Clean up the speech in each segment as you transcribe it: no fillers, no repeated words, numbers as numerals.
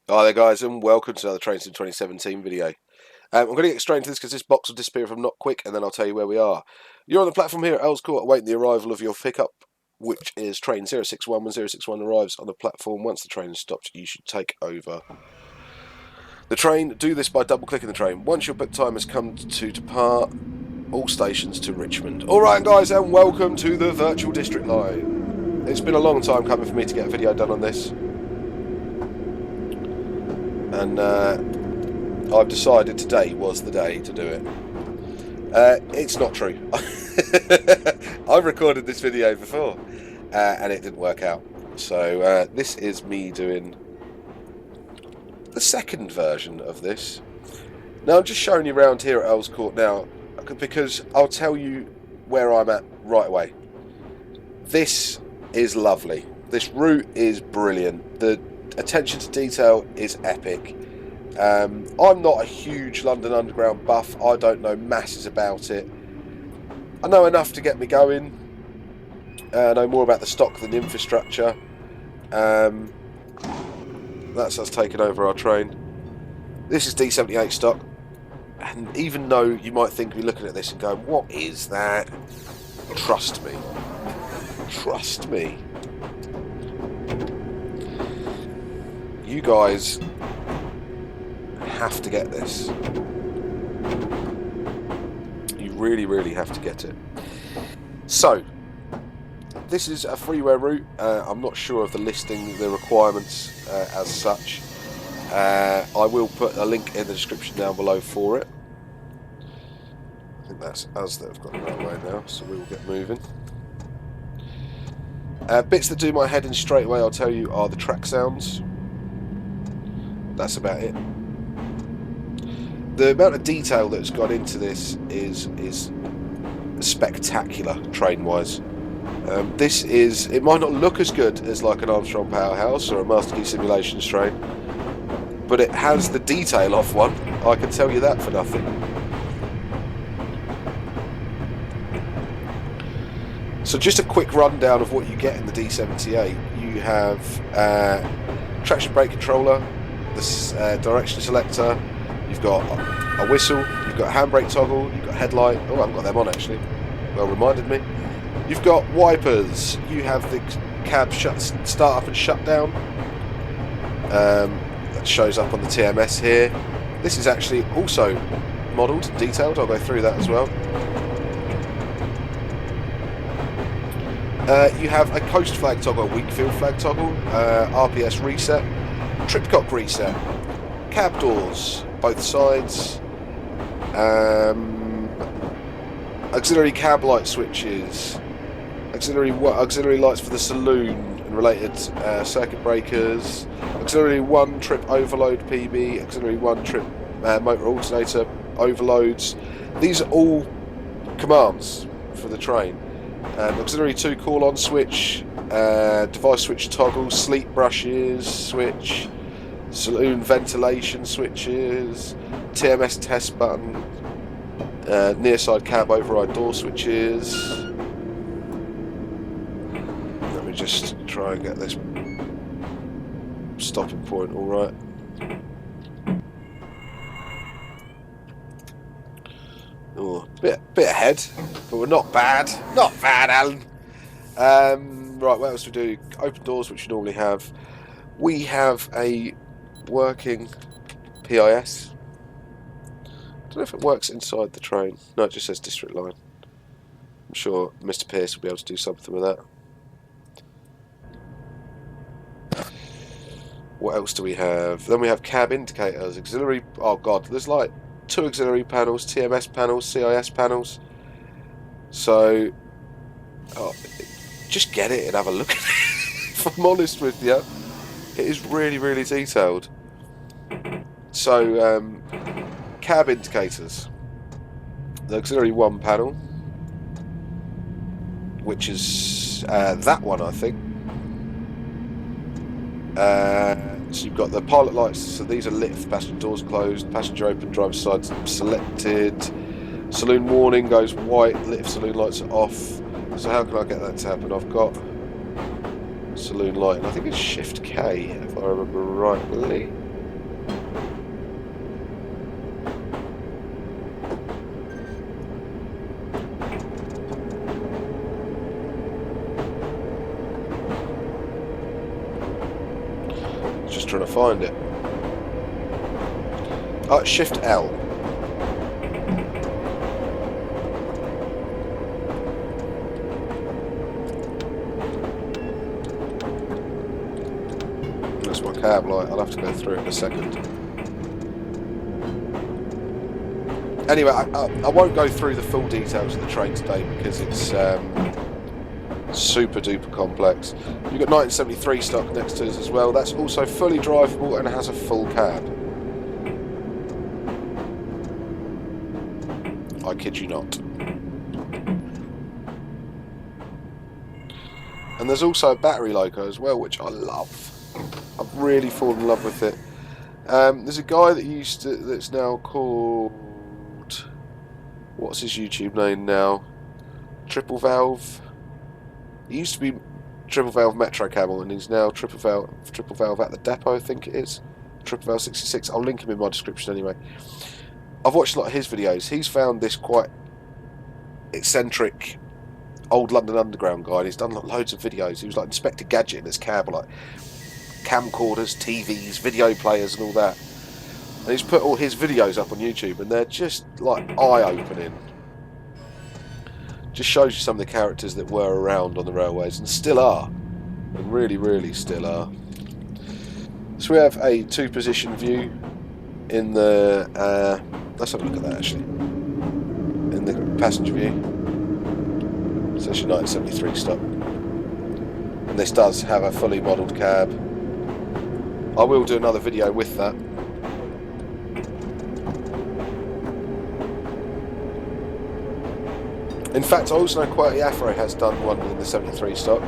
Hi there guys and welcome to another Train Sim 2017 video. I'm going to get straight into this because this box will disappear if I'm not quick and then I'll tell you where we are. You're on the platform here at Earls Court awaiting the arrival of your pickup, which is train 061. When 061 arrives on the platform, once the train has stopped, you should take over the train. Do this by double clicking the train. Once your book time has come to depart, all stations to Richmond. Alright guys, and welcome to the virtual district line. It's been a long time coming for me to get a video done on this. And I've decided today was the day to do it. It's not true. I've recorded this video before and it didn't work out. So this is me doing the second version of this. Now I'm just showing you around here at Earls Court now because I'll tell you where I'm at right away. This is lovely. This route is brilliant. The attention to detail is epic. I'm not a huge London Underground buff. I don't know masses about it. I know enough to get me going. I know more about the stock than the infrastructure. That's us taking over our train. This is D78 stock. And even though you might think you're looking at this and going, what is that? Trust me. Trust me. You guys have to get this. You really have to get it. So this is a freeware route. I'm not sure of the listing, the requirements as such. I will put a link in the description down below for it. I think that's us that have got the right way now, so we will get moving. Bits that do my head in straight away, I'll tell you, are the track sounds. That's about it. The amount of detail that's gone into this is spectacular, train-wise. It might not look as good as like an Armstrong Powerhouse or a Master Key Simulations train, but it has the detail of one. I can tell you that for nothing. So just a quick rundown of what you get in the D78. You have traction brake controller, this direction selector, you've got a whistle, you've got a handbrake toggle, you've got headlight. Oh, I haven't got them on actually. Well reminded me. You've got wipers. You have the cab start up and shut down. That shows up on the TMS here. This is actually also modelled and detailed. I'll go through that as well. You have a coast flag toggle, a Wakefield flag toggle, RPS reset, tripcock reset, cab doors, both sides, auxiliary cab light switches, auxiliary lights for the saloon and related circuit breakers, auxiliary 1 trip overload PB, auxiliary 1 trip motor alternator overloads. These are all commands for the train. Auxiliary 2 call-on switch, device switch toggle, sleep brushes switch, saloon ventilation switches, TMS test button, near side cab override door switches. Let me just try and get this stopping point all right. Oh, bit ahead, but we're not bad. Not bad, Alan. Right, what else do we do? Open doors, which you normally have. We have a working PIS. I don't know if it works inside the train. No, it just says district line. I'm sure Mr. Pierce will be able to do something with that. What else do we have? Then we have cab indicators, auxiliary. Oh god, there's like 2 auxiliary panels, TMS panels, CIS panels. So, just get it and have a look at it. If I'm honest with you, it is really detailed. So, cab indicators. The auxiliary 1 panel, which is that one, I think. So you've got the pilot lights, so these are lit if passenger doors closed, passenger open, driver's side selected, saloon warning goes white, lit if saloon lights are off. So how can I get that to happen? I've got saloon light, and I think it's Shift K if I remember rightly. just trying to find it. Oh, Shift L. That's my cab light. I'll have to go through it in a second. Anyway, I won't go through the full details of the train today because it's super duper complex. You've got 1973 stock next to us as well. That's also fully drivable and has a full cab. I kid you not. And there's also a battery loco as well, which I love. I've really fallen in love with it. There's a guy that that's now called, what's his YouTube name now? Triple Valve. He used to be Triple Valve Metro Camel, and he's now Triple Valve at the depot, I think it is. Triple Valve 66. I'll link him in my description anyway. I've watched a lot of his videos. He's found this quite eccentric old London Underground guy, and he's done loads of videos. He was like Inspector Gadget in his cab, like camcorders, TVs, video players and all that. And he's put all his videos up on YouTube, and they're just like eye-opening. Just shows you some of the characters that were around on the railways and still are, and really, really still are. So we have a two-position view in the. Let's have a look at that actually. In the passenger view. So it's your 1973 stock, and this does have a fully modelled cab. I will do another video with that. In fact, I also know Quirty Afro has done one in the 73 stock,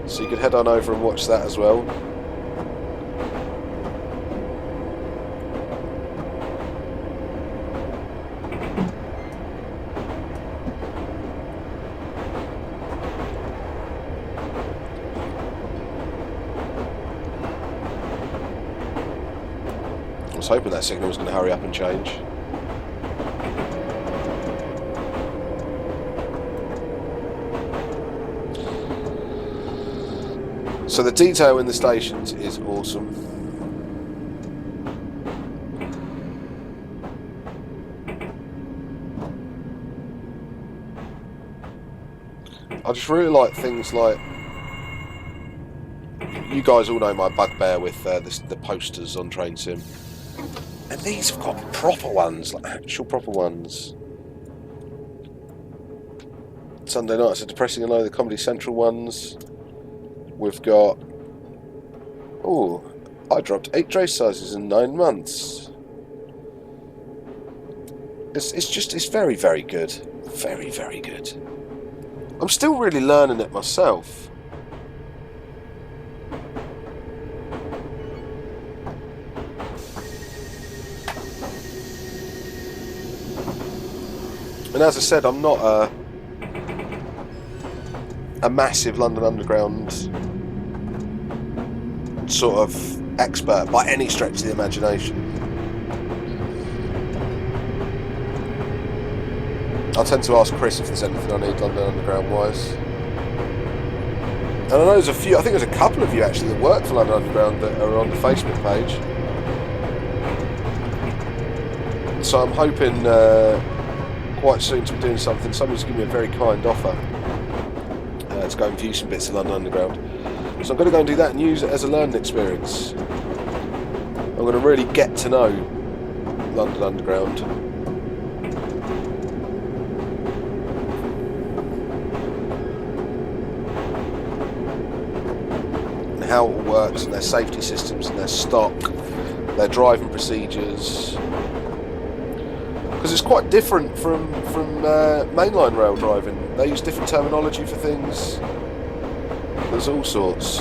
so you could head on over and watch that as well. I was hoping that signal was going to hurry up and change. So the detail in the stations is awesome. I just really like things like, you guys all know my bugbear with the posters on Train Sim. And these have got proper ones, like actual proper ones. Sunday nights are depressing and low, the Comedy Central ones. We've got, oh, I dropped 8 dress sizes in 9 months. It's very, very good. Very, very good. I'm still really learning it myself. And as I said, I'm not a massive London Underground sort of expert by any stretch of the imagination. I tend to ask Chris if there's anything I need London Underground wise. And I know there's a few, I think there's a couple of you actually that work for London Underground that are on the Facebook page. So I'm hoping quite soon to be doing something. Somebody's given me a very kind offer to go and view some bits of London Underground. So I'm going to go and do that and use it as a learning experience. I'm going to really get to know London Underground. And how it all works, and their safety systems, and their stock, their driving procedures. Because it's quite different from mainline rail driving. They use different terminology for things. There's all sorts.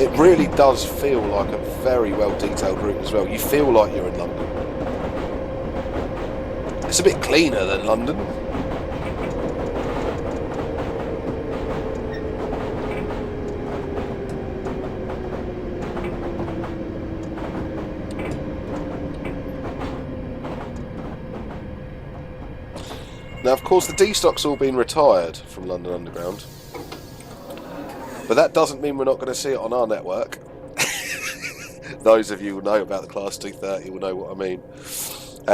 It really does feel like a very well detailed route as well. You feel like you're in London. It's a bit cleaner than London. Now, of course, the D-stock's all been retired from London Underground, but that doesn't mean we're not going to see it on our network. Those of you who know about the Class 230 will know what I mean.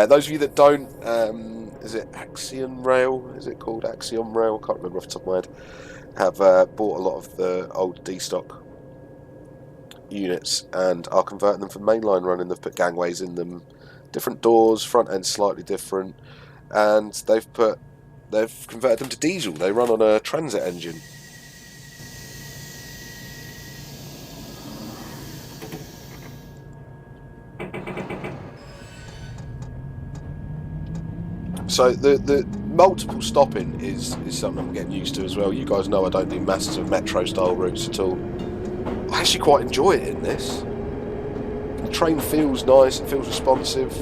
Those of you that don't, is it Axiom Rail? Is it called Axiom Rail? I can't remember off the top of my head. Have bought a lot of the old D-stock units and are converting them for mainline running. They've put gangways in them, different doors, front end slightly different, and they've converted them to diesel. They run on a transit engine. So the multiple stopping is something I'm getting used to as well. You guys know I don't do masses of metro style routes at all. I actually quite enjoy it in this. The train feels nice, it feels responsive,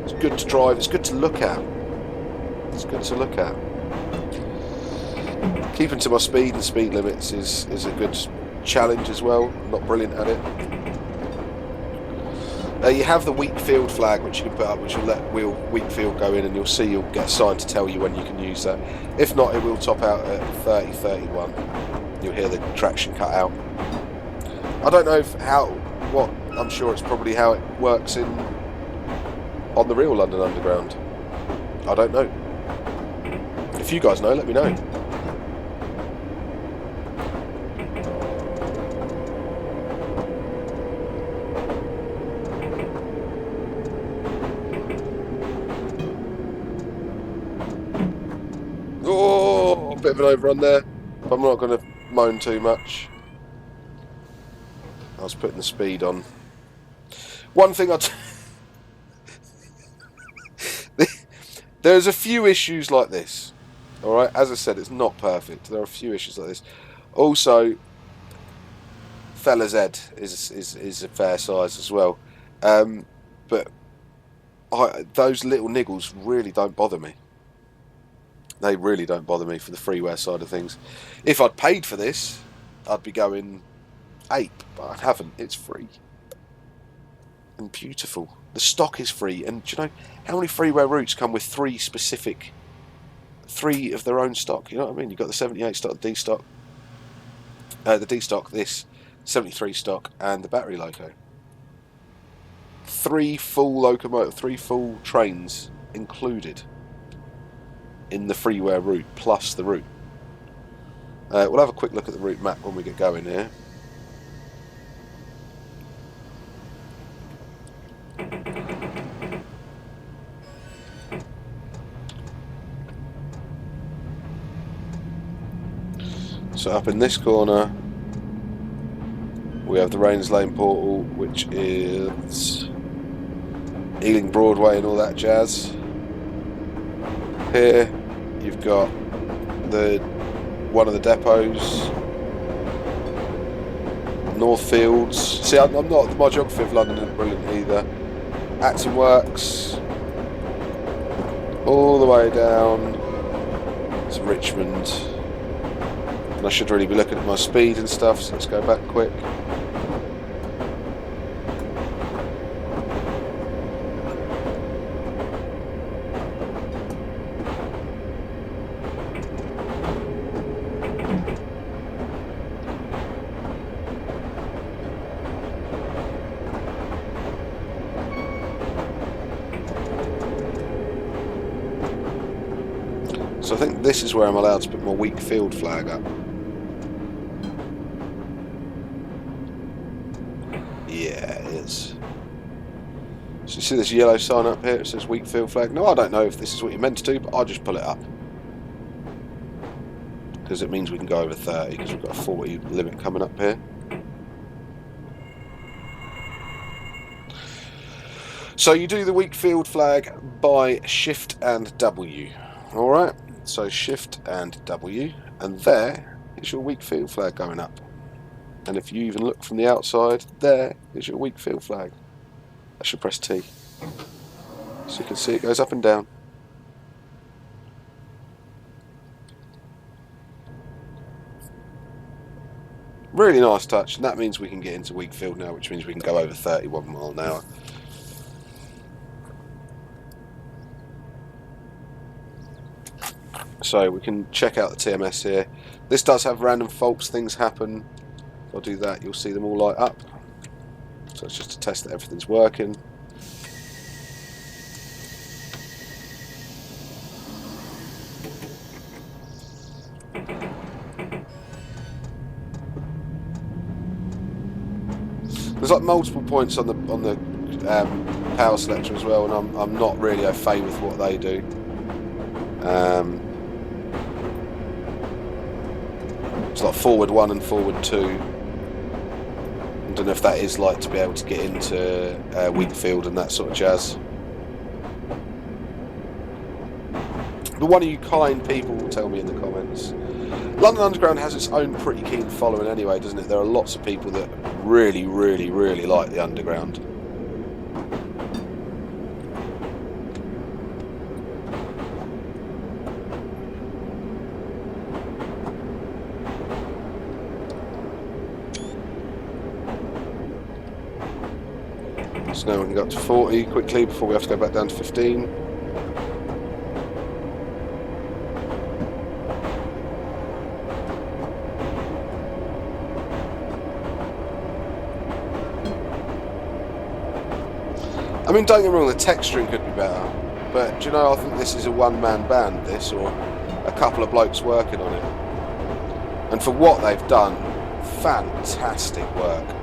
it's good to drive, it's good to look at. It's good to look at. Keeping to my speed and speed limits is a good challenge as well. I'm not brilliant at it. You have the weak field flag which you can put up, which will let weak field go in, and you'll get a sign to tell you when you can use that. If not, it will top out at 30, 31. You'll hear the traction cut out. I don't know I'm sure it's probably how it works on the real London Underground. I don't know. If you guys know, let me know. Oh, a bit of an overrun there. But I'm not going to moan too much. I was putting the speed on. One thing there's a few issues like this. Alright, as I said, it's not perfect. There are a few issues like this. Also, Fella Z is a fair size as well. But those little niggles really don't bother me. They really don't bother me for the freeware side of things. If I'd paid for this, I'd be going ape, but I haven't. It's free and beautiful. The stock is free, and do you know how many freeware routes come with three of their own stock? You know what I mean? You've got the 78 stock, the D stock, this 73 stock, and the battery loco. 3 full trains included in the freeware route, plus the route. We'll have a quick look at the route map when we get going here. So up in this corner we have the Rains Lane portal, which is Ealing Broadway and all that jazz. Here you've got one of the depots, Northfields. See, my geography of London isn't brilliant either. Acton Works, all the way down to Richmond. And I should really be looking at my speed and stuff, so let's go back quick. So I think this is where I'm allowed to put my weak field flag up. Yeah, it is. So you see this yellow sign up here, it says weak field flag. No, I don't know if this is what you're meant to do, but I'll just pull it up. Because it means we can go over 30, because we've got a 40 limit coming up here. So you do the weak field flag by Shift and W. Alright, so Shift and W, and there is your weak field flag going up. And if you even look from the outside, there is your weak field flag. I should press T. So you can see it goes up and down. Really nice touch, and that means we can get into weak field now, which means we can go over 31 miles an hour. So we can check out the TMS here. This does have random faults, things happen. If I do that, you'll see them all light up. So it's just to test that everything's working. There's like multiple points on the power selector as well, and I'm not really au fait with what they do. It's like forward 1 and forward 2. I don't know if that is like to be able to get into Wheatfield and that sort of jazz. But one of you kind people will tell me in the comments. London Underground has its own pretty keen following anyway, doesn't it? There are lots of people that really, really, really like the Underground. So now we can go up to 40 quickly before we have to go back down to 15. I mean, don't get me wrong, the texturing could be better, but do you know, I think this is a one-man band, this, or a couple of blokes working on it. And for what they've done, fantastic work.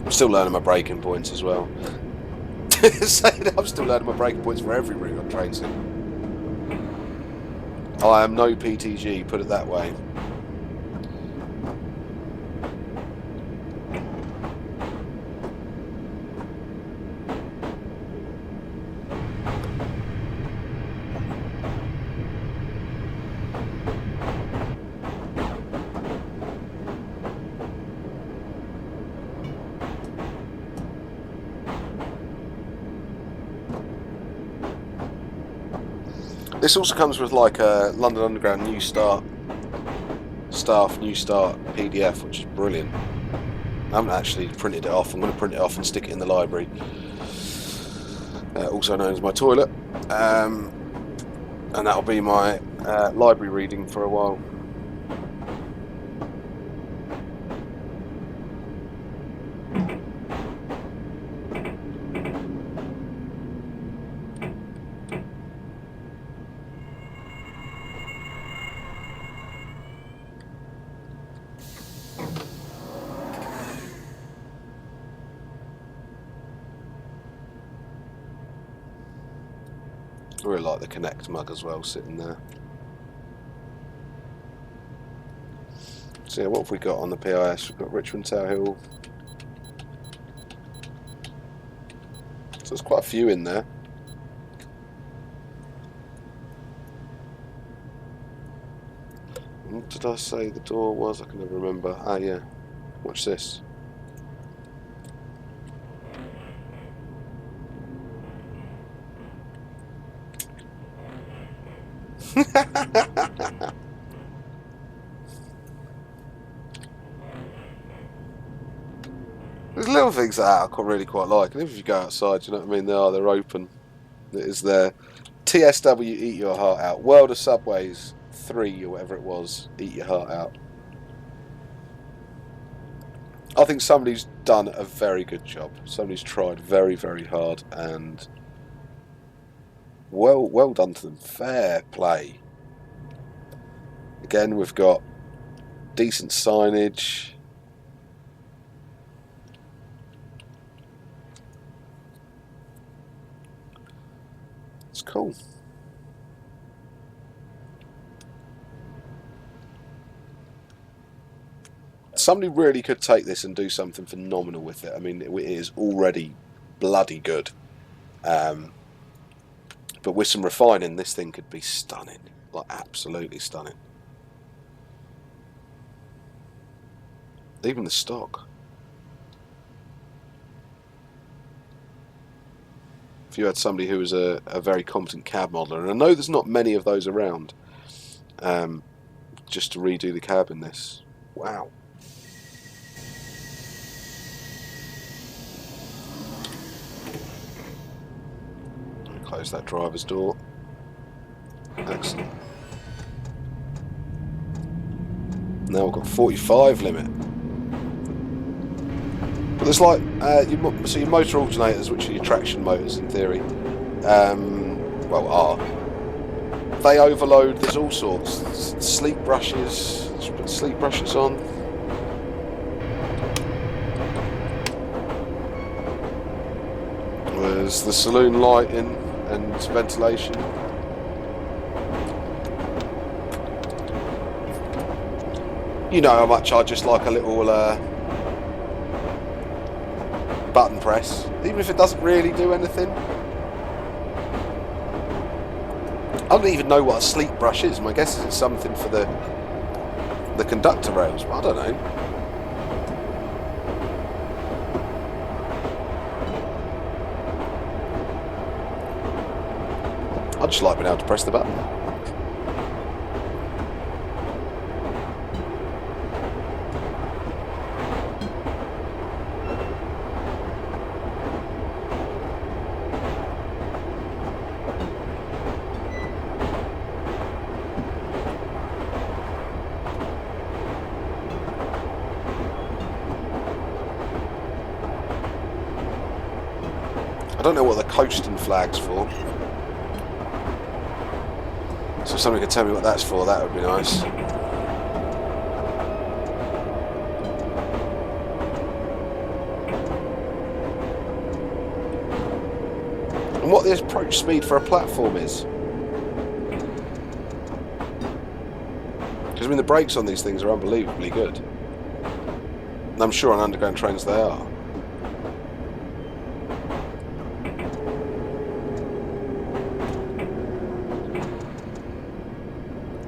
I'm still learning my braking points as well. I'm still learning my braking points for every route on train sim. I am no PTG, put it that way. This also comes with like a London Underground New Start PDF, which is brilliant. I haven't actually printed it off. I'm going to print it off and stick it in the library, also known as my toilet, and that'll be my library reading for a while. I really like the Connect mug as well, sitting there. So yeah, what have we got on the PIS? We've got Richmond Tower Hill. So there's quite a few in there. What did I say the door was? I can never remember. Ah yeah, watch this. There's little things that I really quite like, and if you go outside, you know what I mean, they're open. It is there. TSW, eat your heart out. World of Subways 3 or whatever it was, eat your heart out. I think somebody's done a very good job. Somebody's tried very, very hard, and well done to them. Fair play. Again, we've got decent signage. It's cool. Somebody really could take this and do something phenomenal with it. I mean, it is already bloody good. But with some refining, this thing could be stunning. Like, absolutely stunning. Even the stock. If you had somebody who was a very competent cab modeler, and I know there's not many of those around, just to redo the cab in this. Wow. Close that driver's door. Excellent. Now we've got 45 limit. But there's like, so your motor alternators, which are your traction motors in theory, well, are. They overload, there's all sorts. Sleek brushes, let's put sleek brushes on. There's the saloon lighting and ventilation. You know how much I just like a little button press, even if it doesn't really do anything. I don't even know what a sleek brush is. My guess is it's something for the conductor rails, but I don't know. I just like being able to press the button. I don't know what the coasting flag's for. So if somebody could tell me what that's for, that would be nice. And what the approach speed for a platform is. Because I mean the brakes on these things are unbelievably good. And I'm sure on underground trains they are.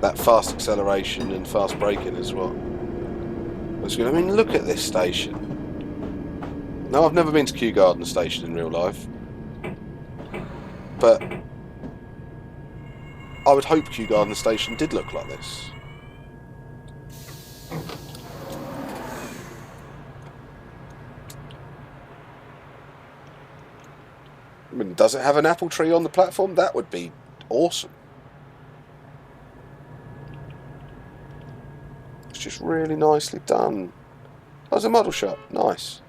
That fast acceleration and fast braking is what was good. I mean, look at this station. Now, I've never been to Kew Garden Station in real life, but I would hope Kew Garden Station did look like this. I mean, does it have an apple tree on the platform? That would be awesome. Just really nicely done. That was a model shot. Nice.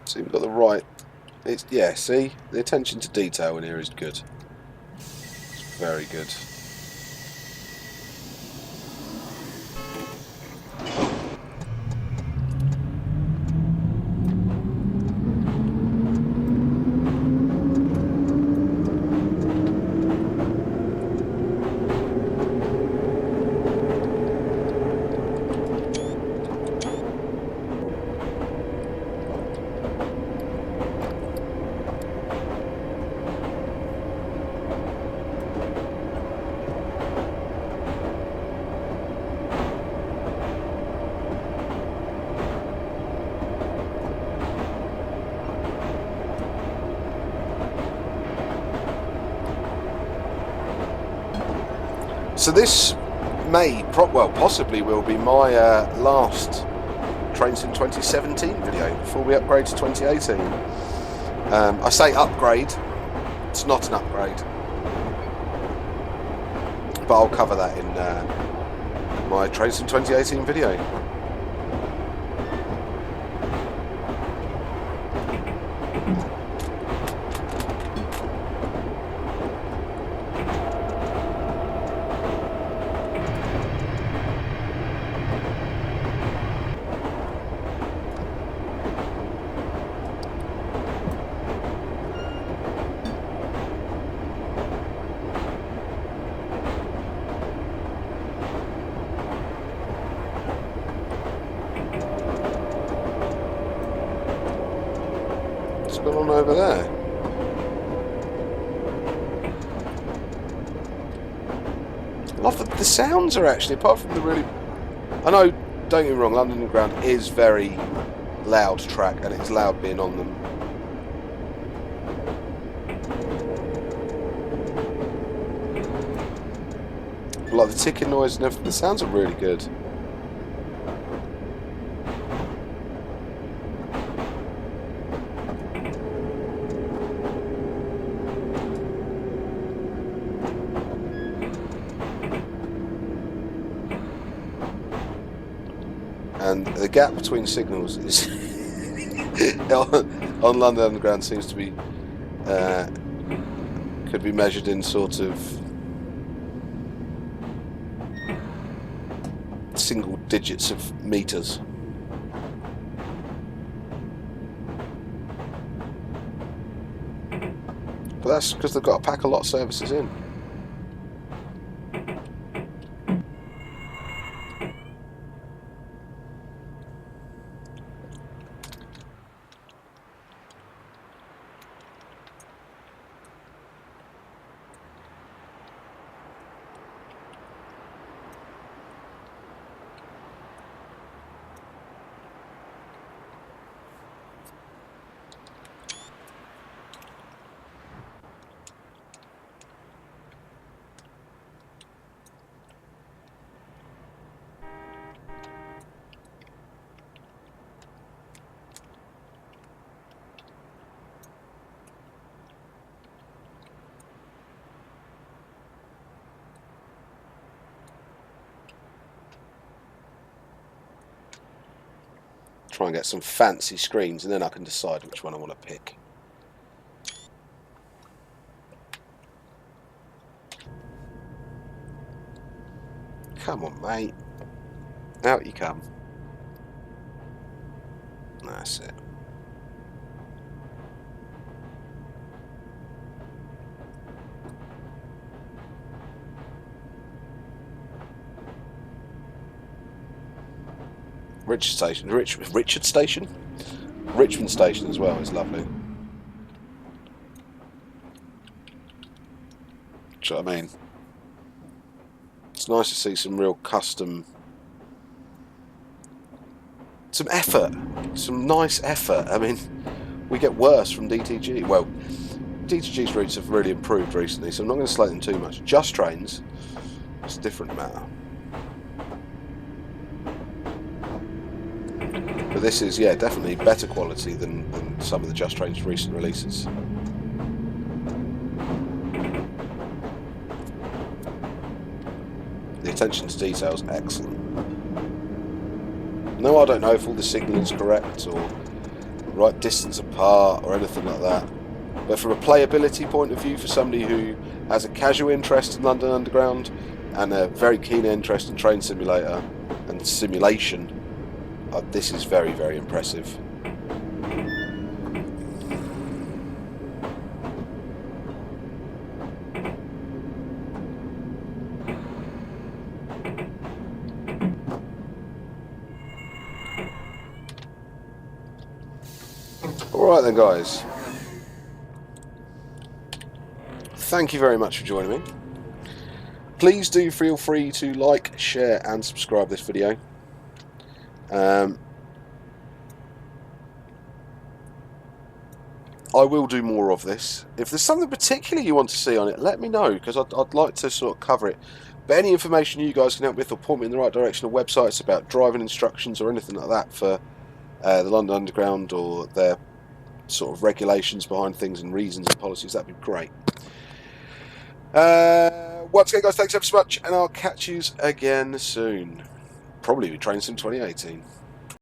So you've got the right. It's, yeah, see? The attention to detail in here is good. It's very good. So this may, possibly will be my last Trains in 2017 video before we upgrade to 2018. I say upgrade, it's not an upgrade, but I'll cover that in my Trains in 2018 video. going on over there? I love that the sounds are actually, apart from the really... I know, don't get me wrong, London Underground is very loud track, and it's loud being on them. But like the ticking noise and everything, the sounds are really good. And the gap between signals is on London Underground seems to be could be measured in sort of single digits of meters. But that's because they've got to pack a lot of services in. Try and get some fancy screens, and then I can decide which one I want to pick. Come on, mate. Out you come. That's it. Richard Station. Richard Station? Richmond Station as well is lovely. Do you know what I mean? It's nice to see some real custom... some effort. Some nice effort. I mean, we get worse from DTG. Well, DTG's routes have really improved recently, so I'm not going to slate them too much. Just Trains, it's a different matter. But this is, yeah, definitely better quality than some of the Just Trains recent releases. The attention to detail is excellent. No, I don't know if all the signalling is correct or right distance apart or anything like that. But from a playability point of view, for somebody who has a casual interest in London Underground and a very keen interest in Train Simulator and simulation, this is very, very impressive. Alright then, guys. Thank you very much for joining me. Please do feel free to like, share and subscribe this video. I will do more of this. If there's something particular you want to see on it, let me know, because I'd like to sort of cover it. But any information you guys can help with or point me in the right direction of websites about driving instructions or anything like that for the London Underground or their sort of regulations behind things and reasons and policies, that'd be great. Once again, guys, thanks ever so much, and I'll catch you again soon. Probably with Train Sim 2018.